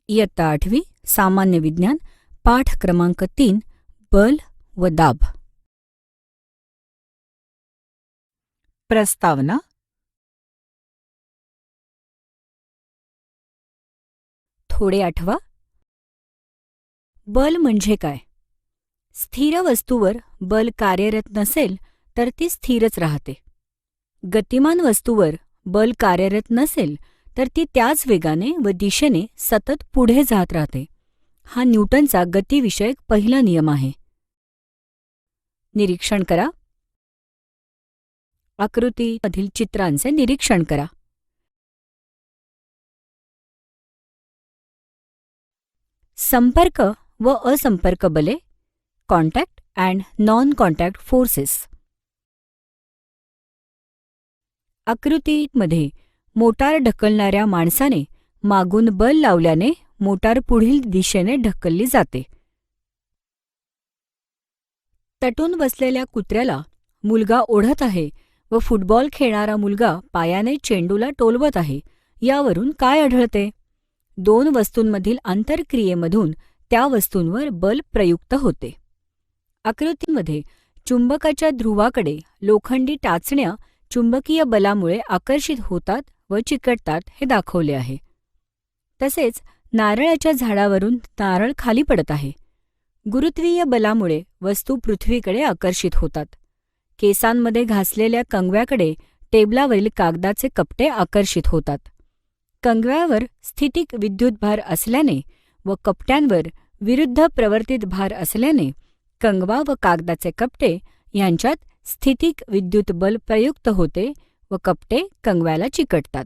इयत्ता 8वी सामान्य विज्ञान पाठ क्रमांक 3 बल व दाब. प्रस्तावना. थोडे आठवा. बल म्हणजे काय? स्थिर वस्तूवर बल कार्यरत नसेल तर ती स्थिरच राहते. गतिमान वस्तूवर बल कार्यरत नसेल तर ती त्याच वेगाने व दिशेने सतत पुढे जात राहते. हा न्यूटनचा गतिविषयक पहिला नियम आहे. निरीक्षण करा. आकृतीमधील चित्रांचे निरीक्षण करा. संपर्क व असंपर्क बले, contact and non contact forces. आकृतीमध्ये मोटार ढकलणाऱ्या माणसाने मागून बल लावल्याने मोटार पुढील दिशेने ढकलली जाते. तटून बसलेल्या कुत्र्याला मुलगा ओढत आहे व फुटबॉल खेळणारा मुलगा पायाने चेंडूला टोलवत आहे. यावरून काय आढळते? दोन वस्तूंमधील आंतरक्रियेमधून त्या वस्तूंवर बल प्रयुक्त होते. आकृतीमध्ये चुंबकाच्या ध्रुवाकडे लोखंडी टाचण्या चुंबकीय बलामुळे आकर्षित होतात व चिकटतात हे दाखवले आहे. तसेच नारळाच्या झाडावरून नारळ खाली पडत आहे. गुरुत्वीय बलामुळे वस्तू पृथ्वीकडे आकर्षित होतात. केसांमध्ये घासलेल्या कंगव्याकडे टेबलावरील कागदाचे कपटे आकर्षित होतात. कंगव्यावर स्थितिक विद्युतभार असल्याने व कपट्यांवर विरुद्ध प्रवर्तित भार असल्याने कंगवा व कागदाचे कपटे यांच्यात स्थितिक विद्युत बल प्रयुक्त होते व कपटे कंगव्याला चिकटतात.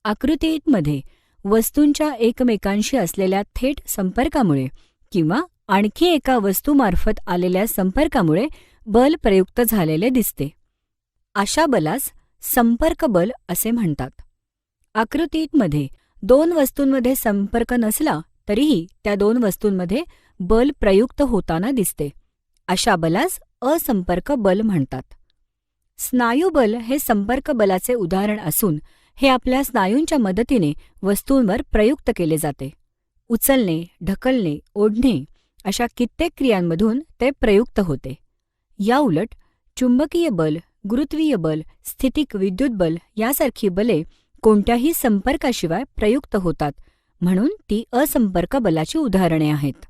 आकृतीमध्ये वस्तूंच्या एकमेकांशी असलेल्या थेट संपर्कामुळे किंवा आणखी एका वस्तूमार्फत आलेल्या संपर्कामुळे बल प्रयुक्त झालेले दिसते. अशा बलास संपर्क बल असे म्हणतात. आकृतीमध्ये दोन वस्तूंमध्ये संपर्क नसला तरीही त्या दोन वस्तूंमध्ये बल प्रयुक्त होताना दिसते. अशा बलास असंपर्क बल म्हणतात. स्नायुबल हे संपर्क बलाचे उदाहरण असून हे आपल्या स्नायूंच्या मदतीने वस्तूंवर प्रयुक्त केले जाते. उचलणे, ढकलणे, ओढणे अशा कित्येक क्रियांमधून ते प्रयुक्त होते. याउलट चुंबकीय बल, गुरुत्वीय बल, स्थितिक विद्युत बल यासारखी बले कोणत्याही संपर्काशिवाय प्रयुक्त होतात, म्हणून ती असंपर्क बलाची उदाहरणे आहेत.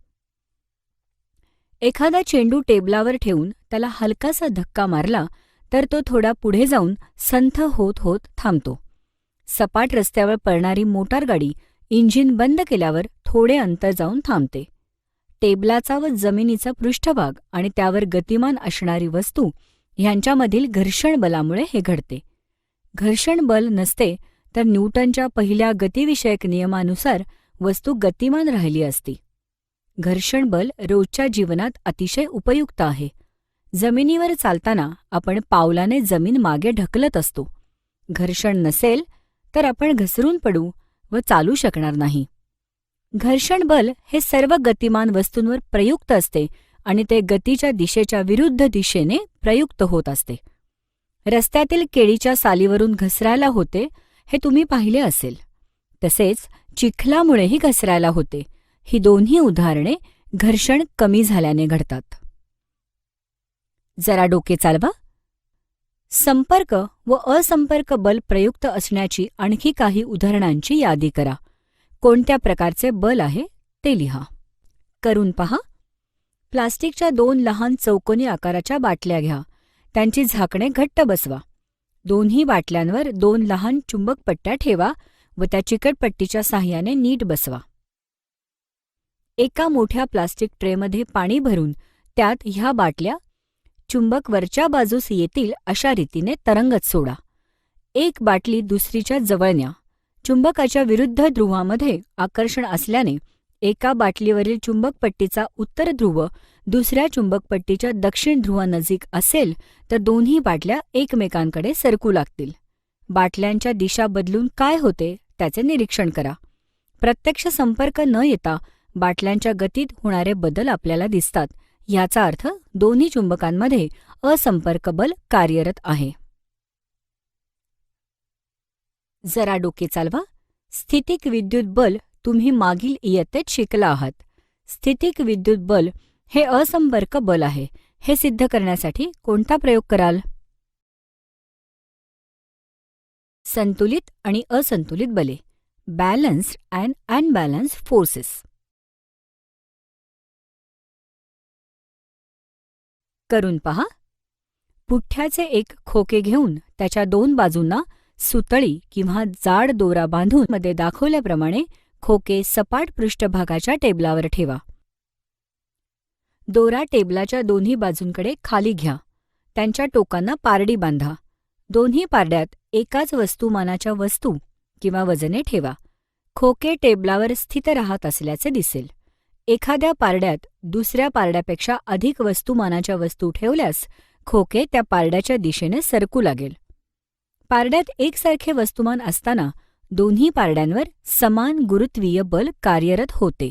एखादा चेंडू टेबलावर ठेवून त्याला हलकासा धक्का मारला तर तो थोडा पुढे जाऊन संथ होत होत थांबतो. सपाट रस्त्यावर पळणारी मोटारगाडी इंजिन बंद केल्यावर थोडे अंतर जाऊन थांबते. टेबलाचा व जमिनीचा पृष्ठभाग आणि त्यावर गतिमान असणारी वस्तू ह्यांच्यामधील घर्षण बलामुळे हे घडते. घर्षण बल नसते तर न्यूटनच्या पहिल्या गतिविषयक नियमानुसार वस्तू गतिमान राहिली असती. घर्षण बल रोजच्या जीवनात अतिशय उपयुक्त आहे. जमिनीवर चालताना आपण पावलाने जमीन मागे ढकलत असतो. घर्षण नसेल तर आपण घसरून पडू व चालू शकणार नाही. घर्षण बल हे सर्व गतिमान वस्तूंवर प्रयुक्त असते आणि ते गतीच्या दिशेच्या विरुद्ध दिशेने प्रयुक्त होत असते. रस्त्यातील केळीच्या सालीवरून घसरायला होते हे तुम्ही पाहिले असेल. तसेच चिखलामुळेही घसरायला होते. ही दोन्ही उदाहरणे घर्षण कमी झाल्याने घडतात. जरा डोके चालवा. संपर्क व असंपर्क बल प्रयुक्त असण्याची आणखी काही उदाहरणांची यादी करा. कोणत्या प्रकारचे बल आहे ते लिहा. करून पहा. प्लास्टिकच्या 2 लहान चौकोनी आकाराच्या बाटल्या घ्या. त्यांची झाकणे घट्ट बसवा. दोन्ही बाटल्यांवर 2 लहान चुंबकपट्ट्या ठेवा व त्या चिकटपट्टीच्या साहाय्याने नीट बसवा. एका मोठ्या प्लास्टिक ट्रेमध्ये पाणी भरून त्यात ह्या बाटल्या चुंबक वरच्या बाजूस येतील अशा रीतीने तरंगत सोडा. एक बाटली दुसरीच्या जवळ न्या. चुंबकाच्या विरुद्ध ध्रुवामध्ये आकर्षण असल्याने एका बाटलीवरील चुंबकपट्टीचा उत्तर ध्रुव दुसऱ्या चुंबकपट्टीच्या दक्षिण ध्रुवानजीक असेल तर दोन्ही बाटल्या एकमेकांकडे सरकू लागतील. बाटल्यांच्या दिशा बदलून काय होते त्याचे निरीक्षण करा. प्रत्यक्ष संपर्क न येता बाटल्यांच्या गतीत होणारे बदल आपल्याला दिसतात. याचा अर्थ दोन्ही चुंबकांमध्ये असंपर्क बल कार्यरत आहे. जरा डोके चालवा. स्थितिक विद्युत बल तुम्ही मागील इयत्तेत शिकला आहात. स्थितिक विद्युत बल हे असंपर्क बल आहे. हे सिद्ध करण्यासाठी कोणता प्रयोग कराल? संतुलित आणि असंतुलित बले, बॅलन्स्ड अँड अनबॅलन्स्ड फोर्सेस. करून पहा. पुठ्ठ्याचे एक खोके घेऊन त्याच्या 2 बाजूंना सुतळी किंवा जाड दोरा बांधून मध्ये दाखवल्याप्रमाणे खोके सपाट पृष्ठभागाच्या टेबलावर ठेवा. दोरा टेबलाच्या दोन्ही बाजूंकडे खाली घ्या. त्यांच्या टोकांना पारडी बांधा. दोन्ही पारड्यात एकाच वस्तुमानाच्या वस्तू किंवा वजने ठेवा. खोके टेबलावर स्थित राहत असल्याचे दिसेल. एखाद्या पारड्यात दुसऱ्या पारड्यापेक्षा अधिक वस्तुमानाच्या वस्तू ठेवल्यास खोके त्या पारड्याच्या दिशेने सरकू लागेल. पारड्यात एकसारखे वस्तुमान असताना दोन्ही पारड्यांवर समान गुरुत्वीय बल कार्यरत होते.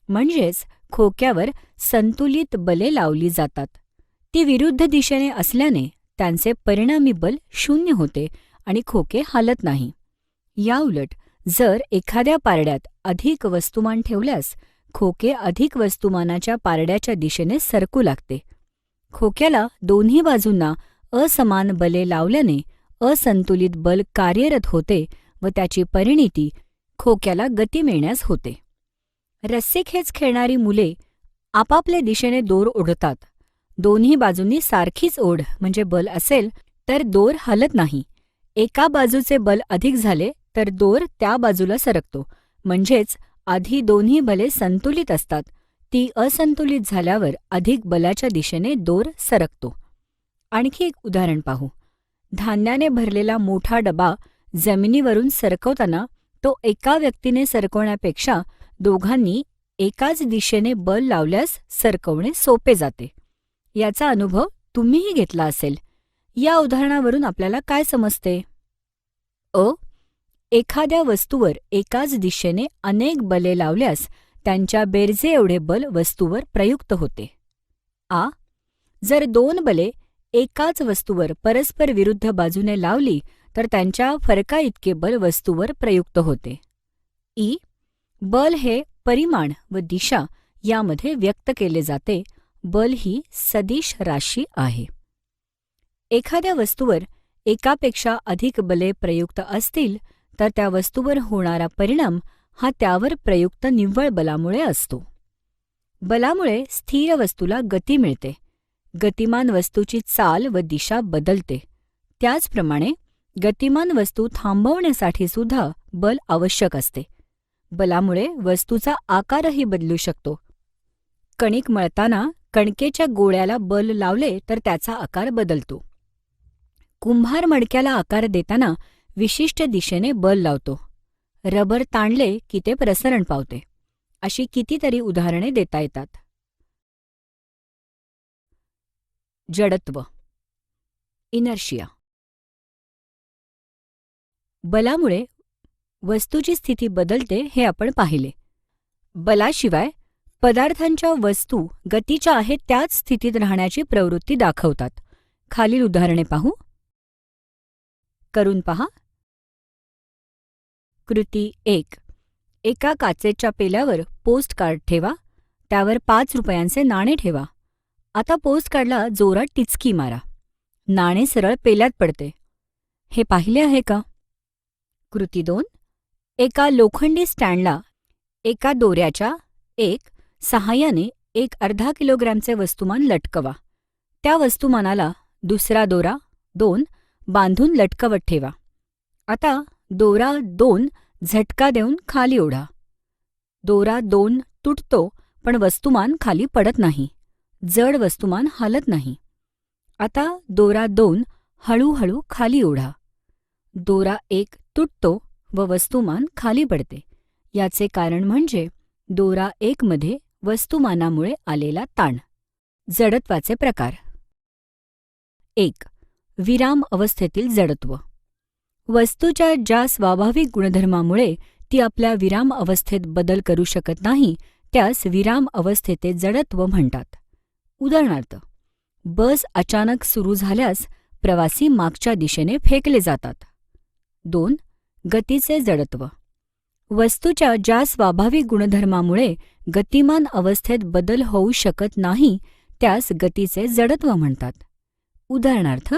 म्हणजेच खोक्यावर संतुलित बले लावली जातात. ती विरुद्ध दिशेने असल्याने त्यांचे परिणामी बल 0 होते आणि खोके हालत नाही. याउलट जर एखाद्या पारड्यात अधिक वस्तुमान ठेवल्यास खोके अधिक वस्तुमानाच्या पारड्याच्या दिशेने सरकू लागते. खोक्याला दोन्ही बाजूंना असमान बले लावल्याने असंतुलित बल कार्यरत होते व त्याची परिणिती खोक्याला गती मिळण्यास होते. रस्सीखेच खेळणारी मुले आपापल्या दिशेने दोर ओढतात. दोन्ही बाजूंनी सारखीच ओढ म्हणजे बल असेल तर दोर हलत नाही. एका बाजूचे बल अधिक झाले तर दोर त्या बाजूला सरकतो. म्हणजेच आधी दोन्ही बले संतुलित असतात. ती असंतुलित झाल्यावर अधिक बलाच्या दिशेने दोर सरकतो. आणखी एक उदाहरण पाहू. धान्याने भरलेला मोठा डबा जमिनीवरून सरकवताना तो एका व्यक्तीने सरकवण्यापेक्षा दोघांनी एकाच दिशेने बल लावल्यास सरकवणे सोपे जाते. याचा अनुभव तुम्हीही घेतला असेल. या उदाहरणावरून आपल्याला काय समजते? एखाद्या वस्तूवर एकाच दिशेने अनेक बले लावल्यास त्यांच्या बेरजे एवढे बल वस्तूवर प्रयुक्त होते. जर 2 बले एकाच वस्तूवर परस्पर विरुद्ध बाजूने लावली तर त्यांच्या फरकाइतके बल वस्तूवर प्रयुक्त होते. बल हे परिमाण व दिशा यामध्ये व्यक्त केले जाते. बल ही सदिश राशी आहे. एखाद्या वस्तूवर एकापेक्षा अधिक बले प्रयुक्त असतील तर त्या वस्तूवर होणारा परिणाम हा त्यावर प्रयुक्त निव्वळ बलामुळे असतो. बलामुळे स्थिर वस्तूला गती मिळते. गतिमान वस्तूची चाल व दिशा बदलते. त्याचप्रमाणे गतिमान वस्तू थांबवण्यासाठी सुद्धा बल आवश्यक असते. बलामुळे वस्तूचा आकारही बदलू शकतो. कणिक मळताना कणकेच्या गोळ्याला बल लावले तर त्याचा आकार बदलतो. कुंभार मडक्याला आकार देताना विशिष्ट दिशेने बल लावतो. रबर ताणले की ते प्रसरण पावते. अशी कितीतरी उदाहरणे देता येतात. जडत्व, इनर्शिया. बलामुळे वस्तूची स्थिती बदलते हे आपण पाहिले. बलाशिवाय पदार्थांच्या वस्तू गतीच्या आहेत त्याच स्थितीत राहण्याची प्रवृत्ती दाखवतात. खालील उदाहरणे पाहू. करून पहा. कृती 1. एका काचेच्या पेल्यावर पोस्ट कार्ड ठेवा. त्यावर 5 रुपयांचे नाणे ठेवा. आता पोस्ट कार्डला जोरात टिचकी मारा. नाणे सरळ पेल्यात पडते. हे पाहिले आहे का? कृती 2. एका लोखंडी स्टँडला एका दोऱ्याच्या सहाय्याने एक अर्धा किलोग्रॅमचे वस्तुमान लटकवा. त्या वस्तुमानाला दुसरा दोरा 2 बांधून लटकवत ठेवा. आता दोरा 2 झटका देऊन खाली ओढा. दोरा 2 तुटतो पण वस्तुमान खाली पडत नाही. जड वस्तुमान हालत नाही. आता दोरा 2 हळूहळू खाली ओढा. दोरा 1 तुटतो व वस्तुमान खाली पडते. याचे कारण म्हणजे दोरा 1 मध्ये वस्तुमानामुळे आलेला ताण. जडत्वाचे प्रकार. 1. विराम अवस्थेतील जडत्व. वस्तूच्या ज्या स्वाभाविक गुणधर्मामुळे ती आपल्या विराम अवस्थेत बदल करू शकत नाही त्यास विराम अवस्थेचे जडत्व म्हणतात. उदाहरणार्थ, बस अचानक सुरू झाल्यास प्रवासी मागच्या दिशेने फेकले जातात. 2. गतीचे जडत्व. वस्तूच्या ज्या स्वाभाविक गुणधर्मामुळे गतिमान अवस्थेत बदल होऊ शकत नाही त्यास गतीचे जडत्व म्हणतात. उदाहरणार्थ,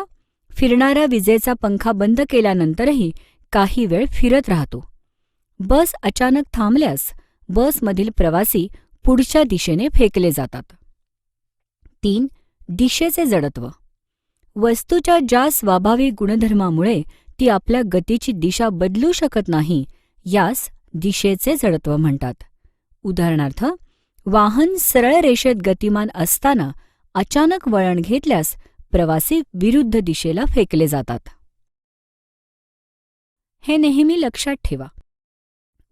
फिरणारा विजेचा पंखा बंद केल्यानंतरही काही वेळ फिरत राहतो. बस अचानक थांबल्यास बसमधील प्रवासी पुढच्या दिशेने फेकले जातात. 3. दिशेचे जडत्व. वस्तूच्या ज्या स्वाभाविक गुणधर्मामुळे ती आपल्या गतीची दिशा बदलू शकत नाही यास दिशेचे जडत्व म्हणतात. उदाहरणार्थ, वाहन सरळ रेषेत गतिमान असताना अचानक वळण घेतल्यास प्रवासी विरुद्ध दिशेला फेकले जातात. हे नेहमी लक्षात ठेवा.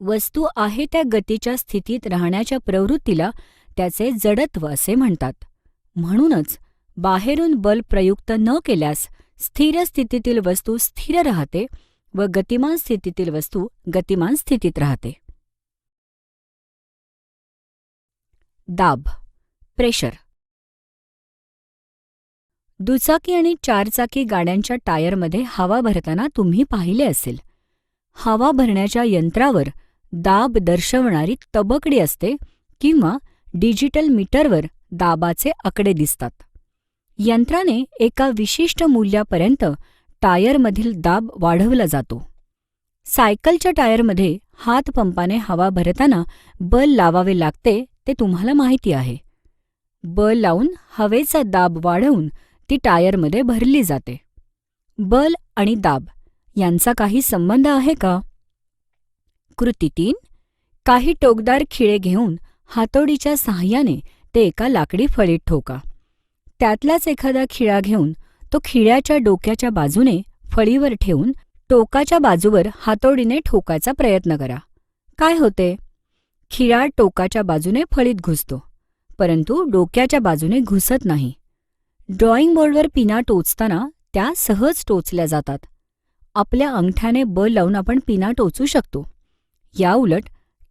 वस्तू आहे त्या गतीच्या स्थितीत राहण्याच्या प्रवृत्तीला त्याचे जडत्व असे म्हणतात. म्हणूनच बाहेरून बल प्रयुक्त न केल्यास स्थिर स्थितीतील वस्तू स्थिर राहते व गतिमान स्थितीतील वस्तू गतिमान स्थितीत राहते. दाब, प्रेशर. दुचाकी आणि चारचाकी गाड्यांच्या टायरमध्ये हवा भरताना तुम्ही पाहिले असेल. हवा भरण्याच्या यंत्रावर दाब दर्शवणारी तबकडी असते किंवा डिजिटल मीटरवर दाबाचे आकडे दिसतात. यंत्राने एका विशिष्ट मूल्यापर्यंत टायरमधील दाब वाढवला जातो. सायकलच्या टायरमध्ये हातपंपाने हवा भरताना बल लावावे लागते ते तुम्हाला माहिती आहे. बल लावून हवेचा दाब वाढवून ती टायरमध्ये भरली जाते. बल आणि दाब यांचा काही संबंध आहे का? कृती 3. काही टोकदार खिळे घेऊन हातोडीच्या साहाय्याने ते एका लाकडी फळीत ठोका. त्यातलाच एखादा खिळा घेऊन तो खिळ्याच्या डोक्याच्या बाजूने फळीवर ठेवून टोकाच्या बाजूवर हातोडीने ठोकायचा प्रयत्न करा. काय होते? खिळा टोकाच्या बाजूने फळीत घुसतो, परंतु डोक्याच्या बाजूने घुसत नाही. ड्रॉइंग बोर्डवर पिना टोचताना त्या सहज टोचल्या जातात. आपल्या अंगठ्याने बल लावून आपण पिना टोचू शकतो. याउलट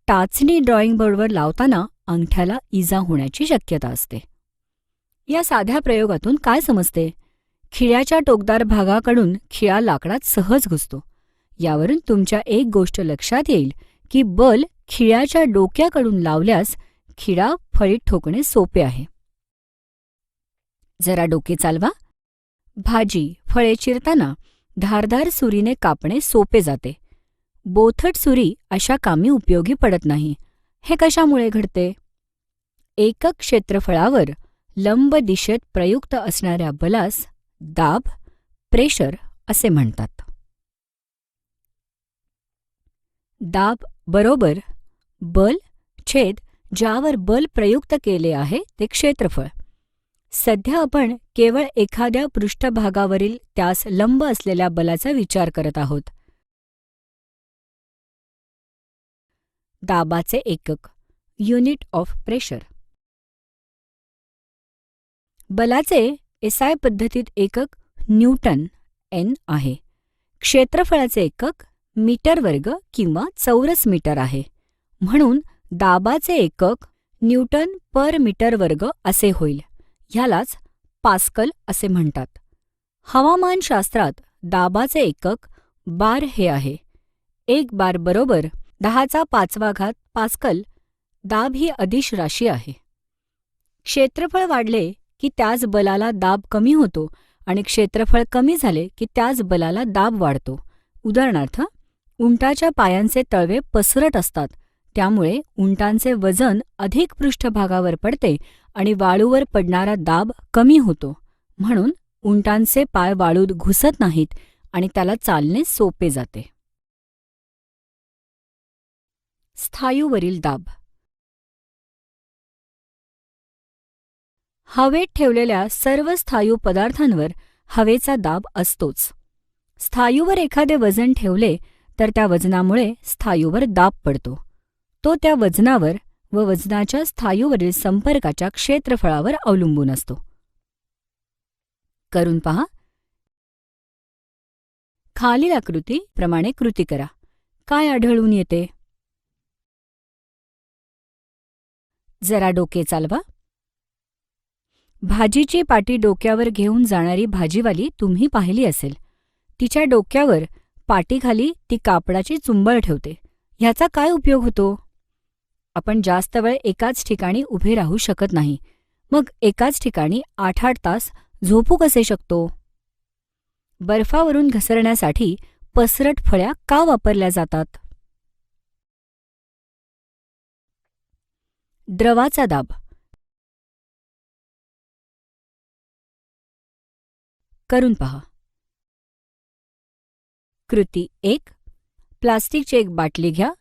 टाचणी ड्रॉइंग बोर्डवर लावताना अंगठ्याला इजा होण्याची शक्यता असते. या साध्या प्रयोगातून काय समजते? खिळ्याच्या टोकदार भागाकडून खिळा लाकडात सहज घुसतो. यावरून तुमच्या एक गोष्ट लक्षात येईल की बल खिळ्याच्या डोक्याकडून लावल्यास खिळा फळीत ठोकणे सोपे आहे. जरा डोके चालवा. भाजी, फळे चिरताना धारदार सुरीने कापणे सोपे जाते. बोथट सुरी अशा कामी उपयोगी पडत नाही. हे कशामुळे घडते? एकक क्षेत्रफळावर लंब दिशेत प्रयुक्त असणाऱ्या बलास दाब, प्रेशर असे म्हणतात. दाब बरोबर बल छेद ज्यावर बल प्रयुक्त केले आहे ते क्षेत्रफळ. सध्या आपण केवळ एखाद्या पृष्ठभागावरील त्यास लंब असलेल्या बलाचा विचार करत आहोत. दाबाचे एकक युनिट ऑफ प्रेशर. बलाचे एसआय पद्धतीत एकक न्यूटन एन आहे. क्षेत्रफळाचे एकक मीटर वर्ग किंवा चौरस मीटर आहे. म्हणून दाबाचे एकक न्यूटन पर मीटर वर्ग असे होईल. ह्यालाच पास्कल असे म्हणतात. हवामानशास्त्रात दाबाचे एकक बार हे आहे. 1 बार बरोबर 10⁵ पास्कल. दाब ही अदिश राशी आहे. क्षेत्रफळ वाढले की त्याच बलाला दाब कमी होतो आणि क्षेत्रफळ कमी झाले की त्याच बलाला दाब वाढतो. उदाहरणार्थ, उंटाच्या पायांचे तळवे पसरट असतात, त्यामुळे उंटांचे वजन अधिक पृष्ठभागावर पडते आणि वाळूवर पडणारा दाब कमी होतो. म्हणून उंटांचे पाय वाळूत घुसत नाहीत आणि त्याला चालणे सोपे जाते. स्थायूवरील दाब. हवेत ठेवलेल्या सर्व स्थायू पदार्थांवर हवेचा दाब असतोच. स्थायूवर एखादे वजन ठेवले तर त्या वजनामुळे स्थायूवर दाब पडतो. तो त्या वजनावर व वजनाच्या स्थायूवरील संपर्काच्या क्षेत्रफळावर अवलंबून असतो. करून पहा. खालील आकृती प्रमाणे कृती करा. काय आढळून येते? जरा डोके चालवा. भाजीची पाटी डोक्यावर घेऊन जाणारी भाजीवाली तुम्ही पाहिली असेल. तिच्या डोक्यावर पाटीखाली ती कापडाची चुंबळ ठेवते. ह्याचा काय उपयोग होतो? आपण जास्त वेळ एकाच ठिकाणी उभे राहू शकत नाही. मग एकाच ठिकाणी 8-8 तास झोपू कसे शकतो? बर्फावरून घसरण्यासाठी पसरट फळ्या का वापरल्या जातात? द्रवाचा दाब. करून पहा. कृती 1. प्लास्टिकची एक बाटली घ्या.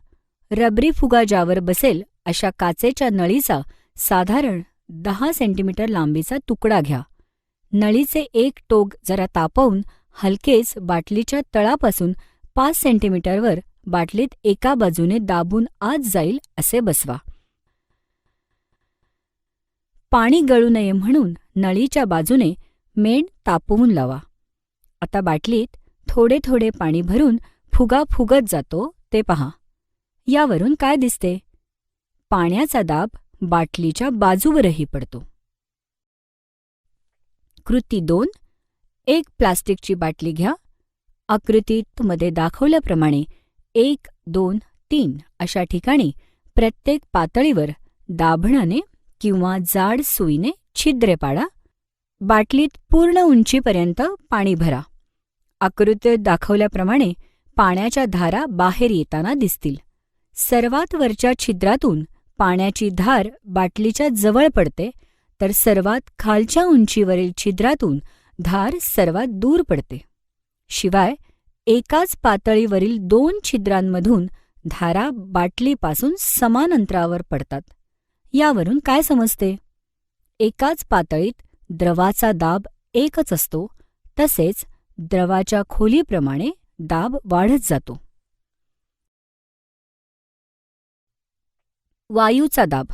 रबरी फुगा ज्यावर बसेल अशा काचेच्या नळीचा साधारण 10 सेंटीमीटर लांबीचा तुकडा घ्या. नळीचे एक टोक जरा तापवून हलकेच बाटलीच्या तळापासून 5 सेंटीमीटरवर बाटलीत एका बाजूने दाबून आत जाईल असे बसवा. पाणी गळू नये म्हणून नळीच्या बाजूने मेण तापवून लावा. आता बाटलीत थोडे थोडे पाणी भरून फुगा फुगत जातो ते पहा. यावरून काय दिसते? पाण्याचा दाब बाटलीच्या बाजूवरही पडतो. कृती 2. एक प्लास्टिकची बाटली घ्या. आकृतीत मध्ये दाखवल्याप्रमाणे 1, 2, 3 अशा ठिकाणी प्रत्येक पातळीवर दाभणाने किंवा जाड सुईने छिद्रे पाडा. बाटलीत पूर्ण उंचीपर्यंत पाणी भरा. आकृतीत दाखवल्याप्रमाणे पाण्याच्या धारा बाहेर येताना दिसतील. सर्वात वरच्या छिद्रातून पाण्याची धार बाटलीच्या जवळ पडते, तर सर्वात खालच्या उंचीवरील छिद्रातून धार सर्वात दूर पडते. शिवाय एकाच पातळीवरील 2 छिद्रांमधून धारा बाटलीपासून समान अंतरावर पडतात. यावरून काय समजते? एकाच पातळीत द्रवाचा दाब एकच असतो, तसेच द्रवाच्या खोलीप्रमाणे दाब वाढत जातो. वायूचा दाब.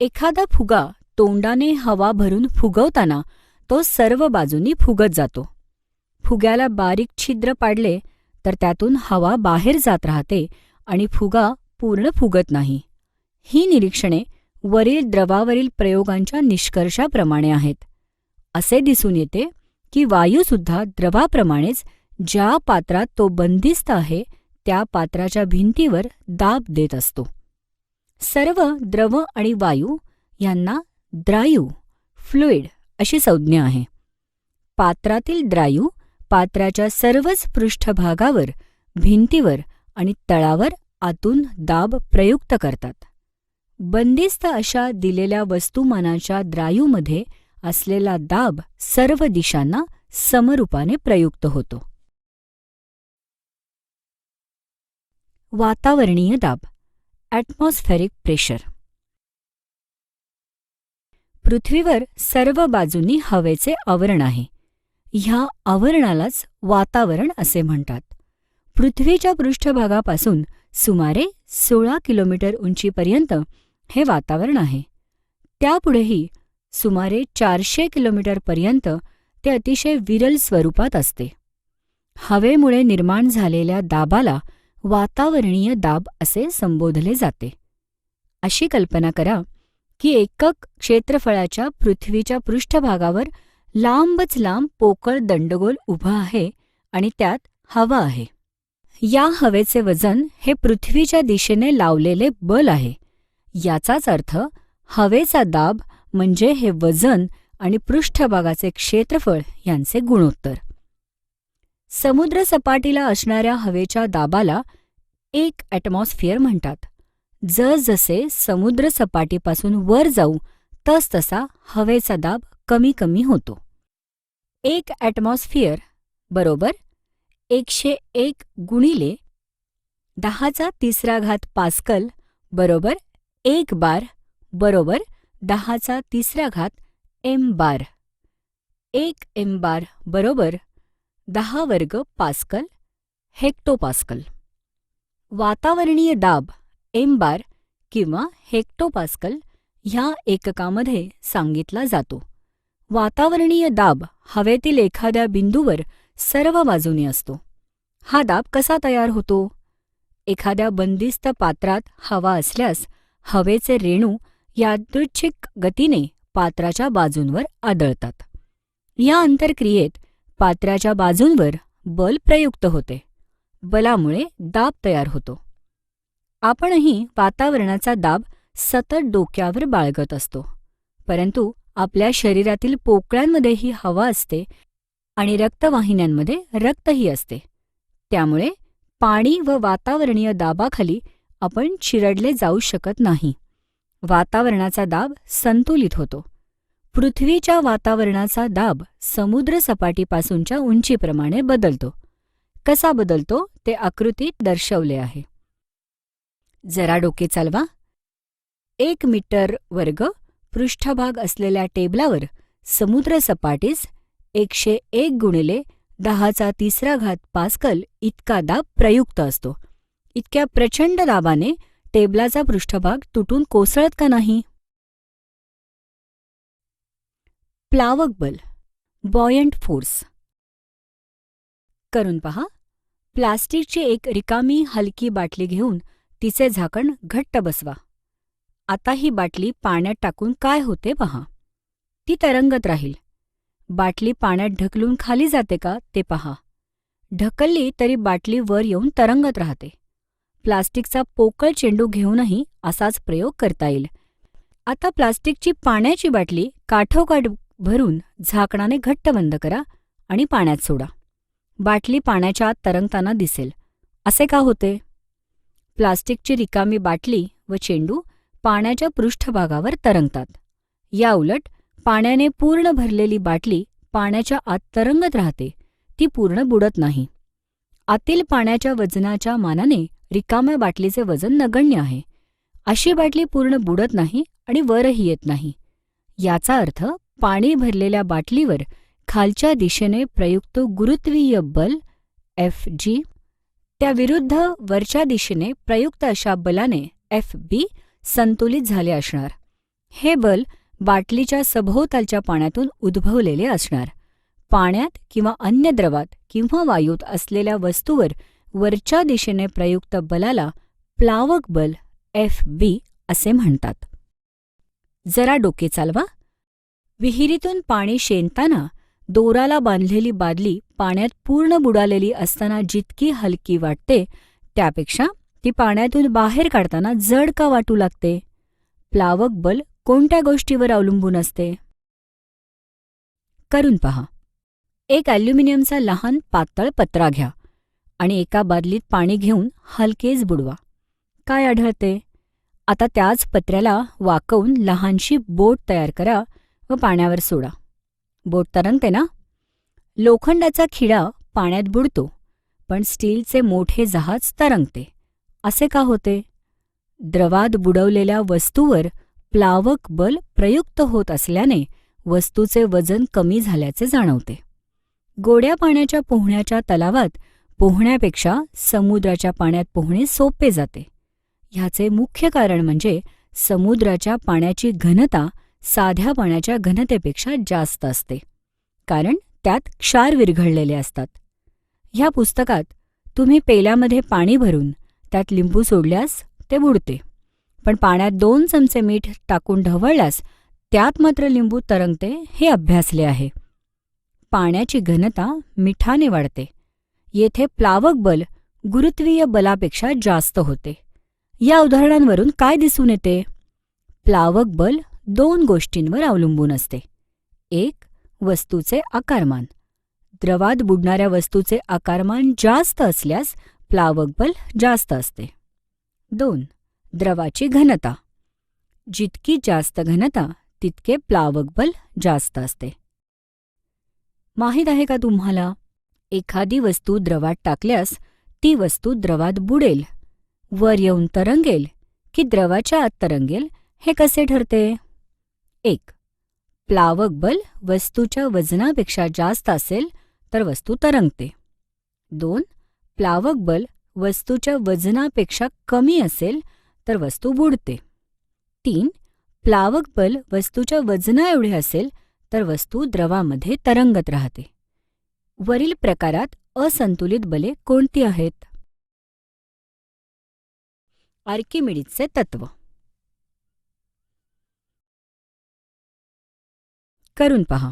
एखादा फुगा तोंडाने हवा भरून फुगवताना तो सर्व बाजूंनी फुगत जातो. फुग्याला बारीक छिद्र पाडले तर त्यातून हवा बाहेर जात राहते आणि फुगा पूर्ण फुगत नाही. ही निरीक्षणे वरील द्रवावरील प्रयोगांच्या निष्कर्षाप्रमाणे आहेत. असे दिसून येते की वायूसुद्धा द्रवाप्रमाणेच ज्या पात्रात तो बंदिस्त आहे त्या पात्राच्या भिंतीवर दाब देत असतो. सर्व द्रव आणि वायू यांना द्रायू, फ्लुइड अशी संज्ञा आहे. पात्रातील द्रायू पात्राच्या सर्वच पृष्ठभागावर, भिंतीवर आणि तळावर आतून दाब प्रयुक्त करतात. बंदिस्त अशा दिलेल्या वस्तुमानाच्या द्रायूमध्ये असलेला दाब सर्व दिशांना समरूपाने प्रयुक्त होतो. वातावरणीय दाब. Atmospheric pressure. पृथ्वीवर सर्व बाजूंनी हवेचे आवरण आहे. ह्या आवरणालाच वातावरण असे म्हणतात. पृथ्वीच्या पृष्ठभागापासून सुमारे 16 किलोमीटर उंचीपर्यंत हे वातावरण आहे. त्यापुढेही सुमारे 400 किलोमीटरपर्यंत ते अतिशय विरल स्वरूपात असते. हवेमुळे निर्माण झालेल्या दाबाला वातावरणीय दाब असे संबोधले जाते. अशी कल्पना करा की एकक क्षेत्रफळाच्या पृथ्वीच्या पृष्ठभागावर लांबच लांब पोकळ दंडगोल उभा आहे आणि त्यात हवा आहे. या हवेचे वजन हे पृथ्वीच्या दिशेने लावलेले बल आहे. याचाच अर्थ हवेचा दाब म्हणजे हे वजन आणि पृष्ठभागाचे क्षेत्रफळ यांचे गुणोत्तर. समुद्रसपाटीला असणाऱ्या हवेच्या दाबाला 1 ॲटमॉस्फिअर म्हणतात. जसजसे समुद्रसपाटीपासून वर जाऊ तसतसा हवेचा दाब कमी कमी होतो. 1 ॲटमॉस्फिअर बरोबर 101 गुणिले 10³ पास्कल बरोबर 1 बार बरोबर 10³ एम बार. 1 एम बार बरोबर 10 वर्ग पास्कल हेक्टोपास्कल. वातावरणीय दाब एम बार किंवा हेक्टोपास्कल ह्या एककामध्ये सांगितला जातो. वातावरणीय दाब हवेतील एखाद्या बिंदूवर सर्व बाजूनी असतो. हा दाब कसा तयार होतो? एखाद्या बंदिस्त पात्रात हवा असल्यास हवेचे रेणू यादृच्छिक गतीने पात्राच्या बाजूंवर आदळतात. या आंतरक्रियेत पात्राच्या बाजूंवर बल प्रयुक्त होते. बलामुळे दाब तयार होतो. आपणही वातावरणाचा दाब सतत डोक्यावर बाळगत असतो, परंतु आपल्या शरीरातील पोकळ्यांमध्येही हवा असते आणि रक्तवाहिन्यांमध्ये रक्तही असते. त्यामुळे पाणी व वातावरणीय दाबाखाली आपण चिरडले जाऊ शकत नाही. वातावरणाचा दाब संतुलित होतो. पृथ्वीच्या वातावरणाचा दाब समुद्र सपाटीपासूनच्या उंचीप्रमाणे बदलतो. कसा बदलतो ते आकृतीत दर्शवले आहे. जरा डोके चालवा. 1 मीटर वर्ग पृष्ठभाग असलेल्या टेबलावर समुद्र सपाटीस 101 गुणिले 10³ पास्कल इतका दाब प्रयुक्त असतो. इतक्या प्रचंड दाबाने टेबलाचा पृष्ठभाग तुटून कोसळत का नाही? प्लावक बल, बॉयंट फोर्स. करून पहा. प्लास्टिकची एक रिकामी हलकी बाटली घेऊन तिचे झाकण घट्ट बसवा. आता ही बाटली पाण्यात टाकून काय होते पहा. ती तरंगत राहील. बाटली पाण्यात ढकलून खाली जाते का ते पहा. ढकलली तरी बाटली वर येऊन तरंगत राहते. प्लास्टिकचा पोकळ चेंडू घेऊनही असाच प्रयोग करता येईल. आता प्लास्टिकची पाण्याची बाटली काठोकाठ भरून झाकणाने घट्ट बंद करा आणि पाण्यात सोडा. बाटली पाण्याच्या आत तरंगताना दिसेल. असे का होते? प्लास्टिकची रिकामी बाटली व चेंडू पाण्याच्या पृष्ठभागावर तरंगतात. याउलट पाण्याने पूर्ण भरलेली बाटली पाण्याच्या आत तरंगत राहते. ती पूर्ण बुडत नाही. आतील पाण्याच्या वजनाच्या मानाने रिकाम्या बाटलीचे वजन नगण्य आहे. अशी बाटली पूर्ण बुडत नाही आणि वरही येत नाही. याचा अर्थ पाणी भरलेल्या बाटलीवर खालच्या दिशेने प्रयुक्त गुरुत्वीय बल Fg त्याविरुद्ध वरच्या दिशेने प्रयुक्त अशा बलाने Fb संतुलित झाले असणार. हे बल बाटलीच्या सभोवतालच्या पाण्यातून उद्भवलेले असणार. पाण्यात किंवा अन्य द्रवात किंवा वायूत असलेल्या वस्तूवर वरच्या दिशेने प्रयुक्त बलाला प्लावक बल Fb असे म्हणतात. जरा डोके चालवा. विहिरीतून पाणी शेणताना दोराला बांधलेली बादली पाण्यात पूर्ण बुडालेली असताना जितकी हलकी वाटते त्यापेक्षा ती पाण्यातून बाहेर काढताना जड का वाटू लागते? प्लावक बल कोणत्या गोष्टीवर अवलंबून असते? करून पहा. एक ॲल्युमिनियमचा लहान पातळ पत्रा घ्या आणि एका बादलीत पाणी घेऊन हलकेच बुडवा. काय आढळते? आता त्याच पत्र्याला वाकवून लहानशी बोट तयार करा व पाण्यावर सोडा. बोट तरंगते ना? लोखंडाचा खिळा पाण्यात बुडतो, पण स्टीलचे मोठे जहाज तरंगते. असे का होते? द्रवात बुडवलेल्या वस्तूवर प्लावक बल प्रयुक्त होत असल्याने वस्तूचे वजन कमी झाल्याचे जाणवते. गोड्या पाण्याच्या पोहण्याच्या तलावात पोहण्यापेक्षा समुद्राच्या पाण्यात पोहणे सोपे जाते. ह्याचे मुख्य कारण म्हणजे समुद्राच्या पाण्याची घनता साध्या पाण्याच्या घनतेपेक्षा जास्त असते, कारण त्यात क्षार विरघळलेले असतात. ह्या पुस्तकात तुम्ही पेल्यामध्ये पाणी भरून त्यात लिंबू सोडल्यास ते बुडते, पण पाण्यात 2 चमचे मीठ टाकून ढवळल्यास त्यात मात्र लिंबू तरंगते हे अभ्यासले आहे. पाण्याची घनता मिठाने वाढते. येथे प्लावक बल गुरुत्वीय बलापेक्षा जास्त होते. या उदाहरणांवरून काय दिसून येते? प्लावक बल 2 गोष्टींवर अवलंबून असते. 1. वस्तूचे आकारमान. द्रवात बुडणाऱ्या वस्तूचे आकारमान जास्त असल्यास प्लावक बल जास्त असते. 2. द्रवाची घनता. जितकी जास्त घनता तितके प्लावक बल जास्त असते. माहीत आहे का तुम्हाला? एखादी वस्तू द्रवात टाकल्यास ती वस्तू द्रवात बुडेल, वर येऊन तरंगेल की द्रवाच्या आत तरंगेल हे कसे ठरते? 1. प्लावक बल वस्तूच्या वजनापेक्षा जास्त असेल तर वस्तू तरंगते. 2. प्लावक बल वस्तूच्या वजनापेक्षा कमी असेल तर वस्तू बुडते. 3. प्लावक बल वस्तूच्या वजनाएवढे असेल तर वस्तू द्रवामध्ये तरंगत राहते. वरील प्रकारात असंतुलित बले कोणती आहेत? आर्किमिडीजचे तत्व. करून पहा.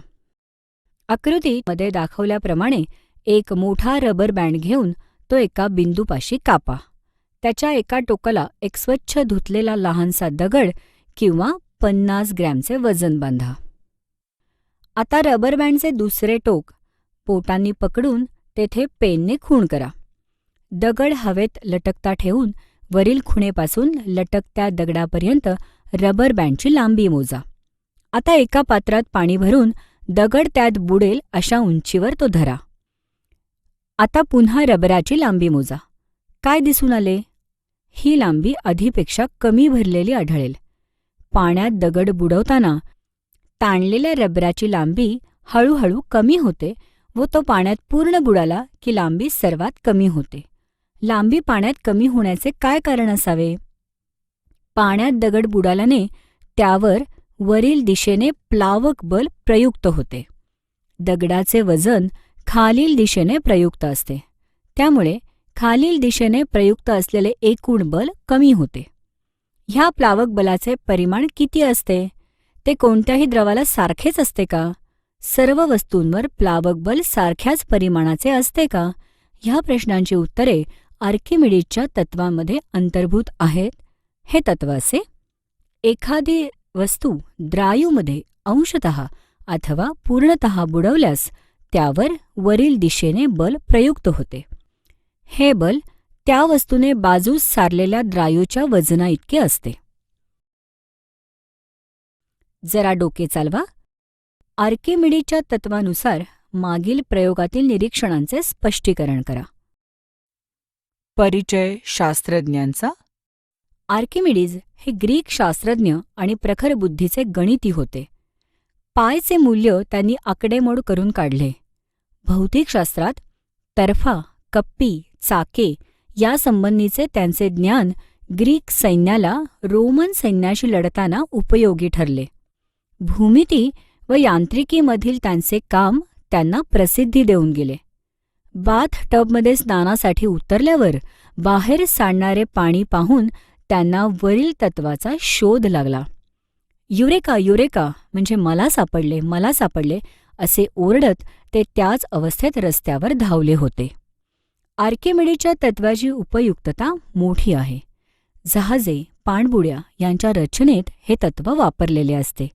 आकृतीमध्ये दाखवल्याप्रमाणे एक मोठा रबर बँड घेऊन तो एका बिंदूपाशी कापा. त्याच्या एका टोकाला एक स्वच्छ धुतलेला लहानसा दगड किंवा 50 ग्रॅमचे वजन बांधा. आता रबर बँडचे दुसरे टोक पोटांनी पकडून तेथे पेनने खूण करा. दगड हवेत लटकता ठेवून वरील खुणेपासून लटकत्या दगडापर्यंत रबर बँडची लांबी मोजा. आता एका पात्रात पाणी भरून दगड त्यात बुडेल अशा उंचीवर तो धरा. आता पुन्हा रबराची लांबी मोजा. काय दिसून आले? ही लांबी आधीपेक्षा कमी भरलेली आढळेल. पाण्यात दगड बुडवताना ताणलेल्या रबराची लांबी हळूहळू कमी होते व तो पाण्यात पूर्ण बुडाला की लांबी सर्वात कमी होते. लांबी पाण्यात कमी होण्याचे काय कारण असावे? पाण्यात दगड बुडाल्याने त्यावर वरील दिशेने प्लावक बल प्रयुक्त होते. दगडाचे वजन खालील दिशेने प्रयुक्त असते. त्यामुळे खालील दिशेने प्रयुक्त असलेले एकूण बल कमी होते. ह्या प्लावक बलाचे परिमाण किती असते? ते कोणत्याही द्रवाला सारखेच असते का? सर्व वस्तूंवर प्लावक बल सारख्याच परिमाणाचे असते का? ह्या प्रश्नांची उत्तरे आर्किमिडीजच्या तत्वामध्ये अंतर्भूत आहेत. हे तत्व असे: एखादी वस्तू द्रायूमध्ये अंशतः अथवा पूर्णतः बुडवल्यास त्यावर वरील दिशेने बल प्रयुक्त होते. हे बल त्या वस्तूने बाजूस सारलेल्या द्रायूच्या वजनाइतके असते. जरा डोके चालवा. आर्किमिडीजच्या तत्वानुसार मागील प्रयोगातील निरीक्षणांचे स्पष्टीकरण करा. परिचय शास्त्रज्ञांचा. आर्किमिडीज हे ग्रीक शास्त्रज्ञ आणि प्रखर बुद्धीचे गणिती होते. पायचे मूल्य त्यांनी आकडेमोड करून काढले. भौतिकशास्त्रात तरफा, कप्पी, चाके यासंबंधीचे त्यांचे ज्ञान ग्रीक सैन्याला रोमन सैन्याशी लढताना उपयोगी ठरले. भूमिती व यांत्रिकीमधील त्यांचे काम त्यांना प्रसिद्धी देऊन गेले. बाथ टबमध्ये स्नानासाठी उतरल्यावर बाहेर सांडणारे पाणी पाहून त्यांना वरील तत्वाचा शोध लागला. युरेका युरेका म्हणजे मला सापडले, मला सापडले असे ओरडत ते त्याच अवस्थेत रस्त्यावर धावले होते. आर्किमिडीजच्या तत्वाची उपयुक्तता मोठी आहे. जहाजे, पाणबुड्या यांच्या रचनेत हे तत्व वापरलेले असते.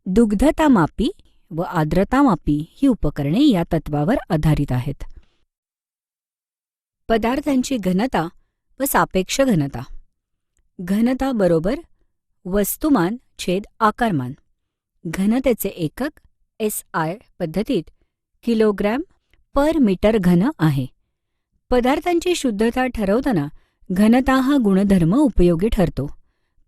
दुग्धतामापी व आर्द्रतामापी ही उपकरणे या तत्वावर आधारित आहेत. पदार्थांची घनता व सापेक्ष घनता. घनता बरोबर वस्तुमान छेद आकारमान. घनतेचे एकक SI पद्धतीत किलोग्रॅम पर मीटर घन आहे. पदार्थांची शुद्धता ठरवताना घनता हा गुणधर्म उपयोगी ठरतो.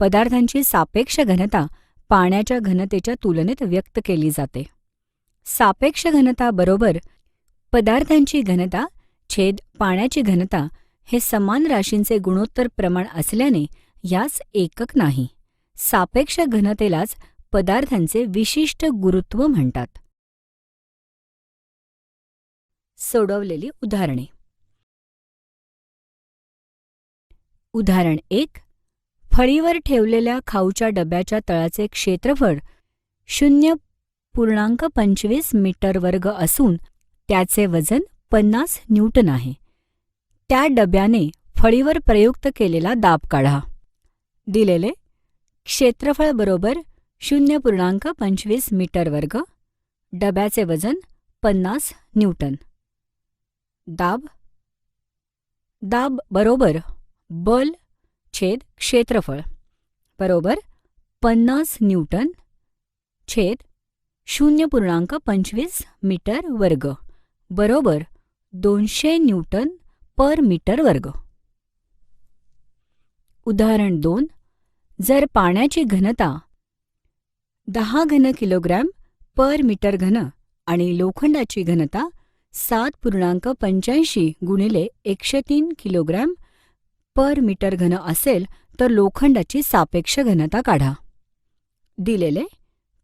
पदार्थांची सापेक्ष घनता पाण्याच्या घनतेच्या तुलनेत व्यक्त केली जाते. सापेक्ष घनता बरोबर पदार्थांची घनता छेद पाण्याची घनता हे समान राशींचे गुणोत्तर प्रमाण असल्याने यास एकक नाही. सापेक्ष घनतेलाच पदार्थांचे विशिष्ट गुरुत्व म्हणतात. सोडवलेली उदाहरणे. उदाहरण 1. फळीवर ठेवलेल्या खाऊच्या डब्याच्या तळाचे क्षेत्रफळ 0.25 मीटर वर्ग असून त्याचे वजन 50 न्यूटन आहे. त्या डब्याने फळीवर प्रयुक्त केलेला दाब काढा. दिलेले क्षेत्रफळ बरोबर 0.25 मीटर वर्ग, डब्याचे वजन 50 न्यूटन. दाब बरोबर बल छेद क्षेत्रफळ बरोबर 50 न्यूटन छेद 0.25 मीटर वर्ग बरोबर 200 न्यूटन पर मीटर वर्ग. उदाहरण 2. जर पाण्याची घनता 10 घन किलोग्रॅम पर मीटर घन आणि लोखंडाची घनता 7.85 गुणिले 103 किलोग्रॅम पर मीटर घन असेल तर लोखंडाची सापेक्ष घनता काढा. दिलेले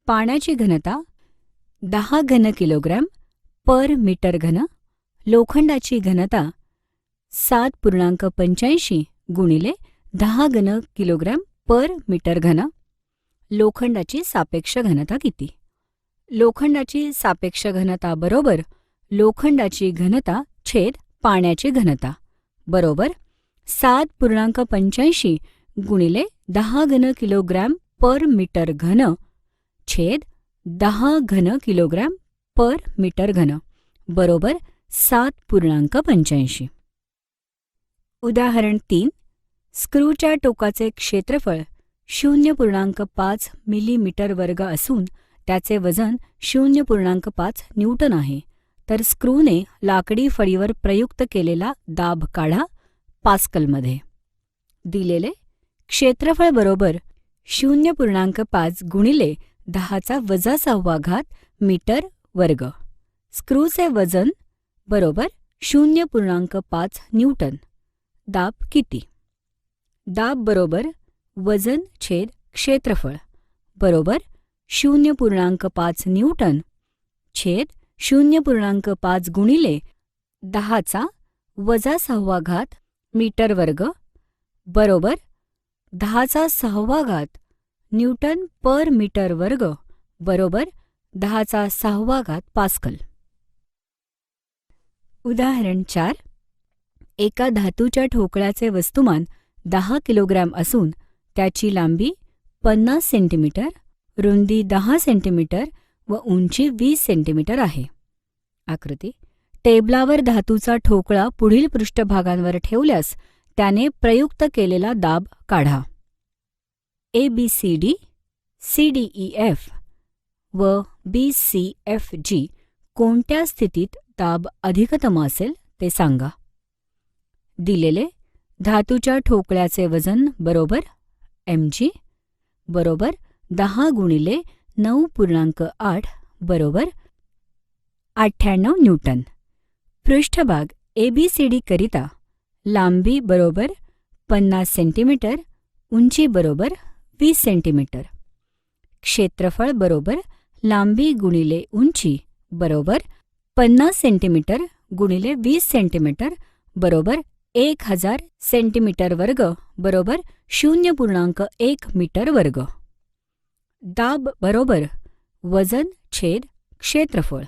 पाण्याची घनता 10 घन किलोग्रॅम पर मीटर घन, लोखंडाची घनता 7.85 गुणिले 10 घन किलोग्रॅम पर मीटर घन. लोखंडाची सापेक्ष घनता किती? लोखंडाची सापेक्ष घनता बरोबर लोखंडाची घनता छेद पाण्याची घनता बरोबर 7.85 गुणिले 10 घन किलोग्रॅम पर मीटर घन छेद 10 घन किलोग्रॅम पर मीटर घन बरोबर 7.85. उदाहरण 3. स्क्रूच्या टोकाचे क्षेत्रफळ 0.5 मिलीमीटर वर्ग असून त्याचे वजन 0.5 न्यूटन आहे. तर स्क्रूने लाकडी फळीवर प्रयुक्त केलेला दाब काढा पास्कलमध्ये. दिलेले क्षेत्रफळ बरोबर 0.5 गुणिले 10⁻⁶ मीटर वर्ग. स्क्रूचे वजन बरोबर 0.5 न्यूटन. दाब किती? दाब बरोबर वजन छेद क्षेत्रफळ बरोबर 0.5 न्यूटन छेद 0.5 गुणिले 10⁻⁶ मीटर वर्ग बरोबर 10⁻⁶ न्यूटन पर मीटर वर्ग बरोबर 10⁻⁶ पास्कल. उदाहरण 4. एका धातूच्या ठोकळ्याचे वस्तुमान 10 किलोग्रॅम असून त्याची लांबी 50 सेंटीमीटर, रुंदी 10 सेंटीमीटर व उंची 20 सेंटीमीटर आहे. आकृती. टेबलावर धातूचा ठोकळा पुढील पृष्ठभागांवर ठेवल्यास त्याने प्रयुक्त केलेला दाब काढा. ABCD, CDEF व BCFG कोणत्या स्थितीत दाब अधिकतम असेल ते सांगा. दिलेले धातूच्या ठोकळ्याचे वजन बरोबर mg बरोबर 10 गुणिले 9.8 बरोबर 98 न्यूटन. पृष्ठभाग ABCD करिता लांबी बरोबर 50 सेंटीमीटर, उंची बरोबर 20 सेंटीमीटर. क्षेत्रफळ बरोबर लांबी गुणिले उंची बरोबर 50 सेंटीमीटर गुणिले 20 सेंटीमीटर बरोबर 1000 सेंटीमीटर वर्ग बरोबर 0.1 मीटर वर्ग. दाब बरोबर वजन छेद क्षेत्रफळ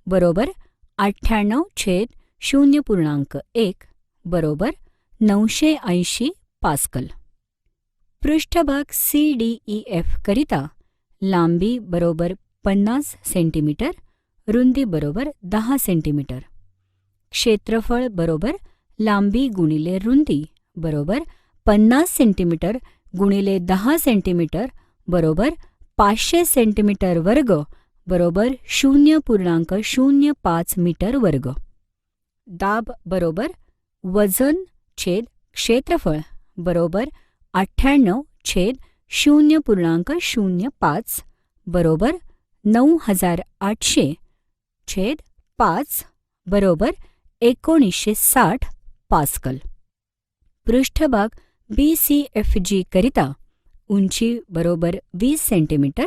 बरोबर 98 छेद 0.1 बरोबर 980 पास्कल. पृष्ठभाग CDEF करिता लांबी बरोबर 50 सेंटीमीटर, रुंदी बरोबर 10 सेंटीमीटर. क्षेत्रफळ बरोबर लांबी गुणिले रुंदी बरोबर 50 सेंटीमीटर गुणिले 10 सेंटीमीटर बरोबर 500 सेंटीमीटर वर्ग बरोबर 0.05 मीटर वर्ग. दाब बरोबर वजन छेद क्षेत्रफळ बरोबर 98 छेद 0.05 बरोबर 9800 छेद 5 बरोबर 1960 पास्कल. पृष्ठभाग BCFG करिता उंची बरोबर 20 सेंटीमीटर,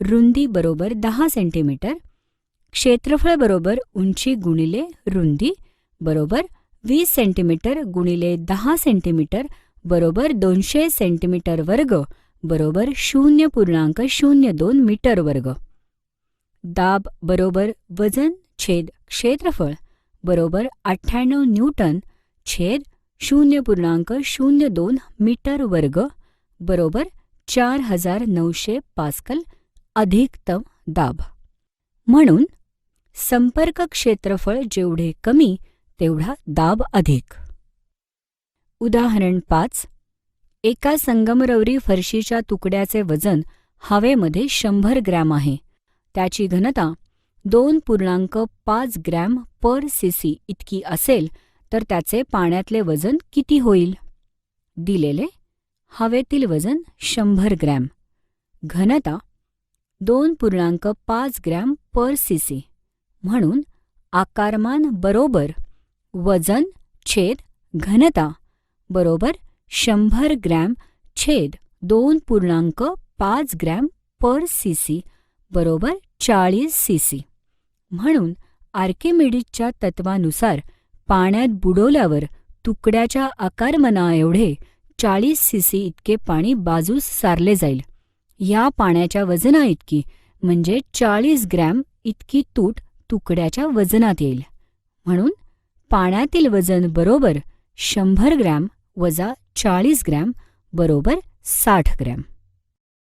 रुंदी बरोबर 10 सेंटीमीटर. क्षेत्रफळ बरोबर उंची गुणिले रुंदी बरोबर 20 सेंटीमीटर गुणिले 10 सेंटीमीटर बरोबर 200 सेंटीमीटर वर्ग बरोबर 0.02 मीटर वर्ग. दाब बरोबर वजन छेद क्षेत्रफळ बरोबर 98 न्यूटन छेद 0.02 मीटर वर्ग बरोबर 4900 पास्कल अधिकतम दाब. म्हणून संपर्क क्षेत्रफळ जेवढे कमी तेवढा दाब अधिक. उदाहरण 5. एका संगमरवरी फरशीच्या तुकड्याचे वजन हवेमध्ये 100 ग्रॅम आहे. त्याची घनता 2.5 ग्रॅम पर cc इतकी असेल तर त्याचे पाण्यातले वजन किती होईल? दिलेले हवेतील वजन 100 ग्रॅम, घनता 2.5 ग्रॅम पर cc. म्हणून आकारमान बरोबर वजन छेद घनता बरोबर 100 ग्रॅम छेद 2.5 ग्रॅम पर cc बरोबर 40 cc. म्हणून आर्किमिडीजच्या तत्वानुसार पाण्यात बुडवल्यावर तुकड्याच्या आकारमानाएवढे 40 cc इतके पाणी बाजूस सारले जाईल. या पाण्याच्या वजनाइतकी म्हणजे 40 ग्रॅम इतकी तूट तुकड्याच्या वजनात येईल. म्हणून पाण्यातील वजन बरोबर 100 ग्रॅम वजा 40 ग्रॅम बरोबर 60 ग्रॅम.